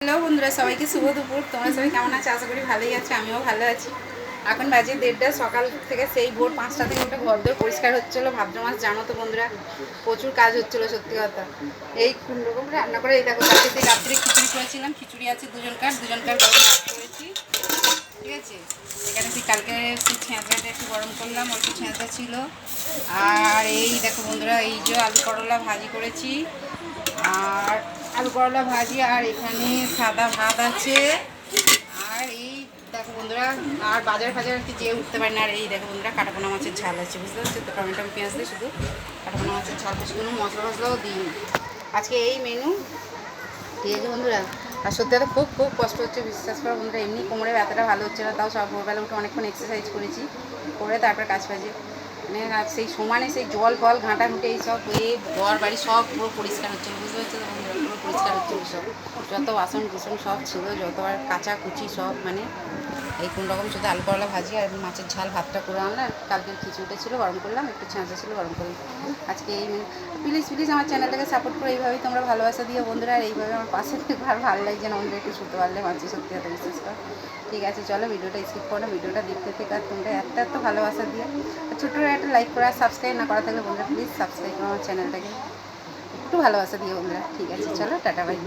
Hello বন্ধুরা, সবাইকে শুভ দুপুর। তোমরা সবাই কেমন আছো? আশা করি ভালোই আছো, আমিও ভালো আছি। এখন বাজে 1:30, সকাল থেকে সেই ভোর 5টা থেকে উঠে ঘর দোর পরিষ্কার হচ্ছিলো। ভাদ্র মাস জানো তো বন্ধুরা, প্রচুর কাজ হচ্ছিলো সত্যি কথা। এই রকম রান্না করে এই দেখো, কালকে রাত্রে খিচুড়ি করেছিলাম। খিচুড়ি আছে দুজনকার গরম ভাত করেছি, ঠিক আছে। এখানে কালকে ছেঁচড়াটা একটু গরম করলাম, অল্প ছেঁচড়া ছিল। আর এই দেখো বন্ধুরা, এই যে আলু করলা ভাজি করেছি, আর আলু করলা ভাজি, আর এখানে সাদা ভাত আছে। আর এই দেখো বন্ধুরা, আর বাজার ফাজার আর কি যেয়ে উঠতে পারি না। আর এই দেখো বন্ধুরা, কাটাপোনা মাছের ঝাল আছে, বুঝতে পারছো তো। টমেটো পেঁয়াজ দিয়ে শুধু কাটাপোনা মাছের ঝাল, বেশি কোনো মশলা মশলাও দিই। আজকে এই মেনু, ঠিক আছে বন্ধুরা। আর সত্যি কথা খুব খুব কষ্ট হচ্ছে, বিশ্বাস করো বন্ধুরা। এমনি কোমরে ব্যথাটা ভালো হচ্ছে না, তাও সব ভোরবেলা উঠে অনেকক্ষণ এক্সারসাইজ করেছি, করে তারপর কাজ বাজে মানে সেই সমানে সেই জল ফল ঘাঁটাঘুঁটে এইসব হয়ে ঘর বাড়ি সব পুরো পরিষ্কার হচ্ছে, বুঝতে পারছো তো বন্ধুরা। পুরো পরিষ্কার হচ্ছে সব, যত বাসন কুসন সব ছিল, যতবার কাঁচা কুচি সব, মানে এই কোন রকম শুধু আলু করলা ভাজি আর মাছের ঝাল ভাতটা করে আনলাম। কালকের খিচুড়িটা ছিল গরম করলাম, একটু ছেঁচা ছিল গরম করলাম। আজকে এই প্লিজ প্লিজ আমার চ্যানেলটাকে সাপোর্ট করে এইভাবেই তোমরা ভালোবাসা দিও বন্ধুরা। আর এইভাবে আমার পাশে আর ভালো লাগছে না বন্ধুরা, একটু শুতে পারলে মাঝে সত্যি কথা, বিশ্বাস করো। ঠিক আছে, চলো ভিডিওটা স্কিপ করো, ভিডিওটা দেখতে থেকে। আর তোমরা এত ভালোবাসা দিয়ে ছোট্ট একটা লাইক করা, সাবস্ক্রাইব না করা থাকলে বন্ধুরা প্লিজ সাবস্ক্রাইব করো আমার চ্যানেলটাকে, একটু ভালোবাসা দিও বন্ধুরা। ঠিক আছে, চলো টাটা বাই।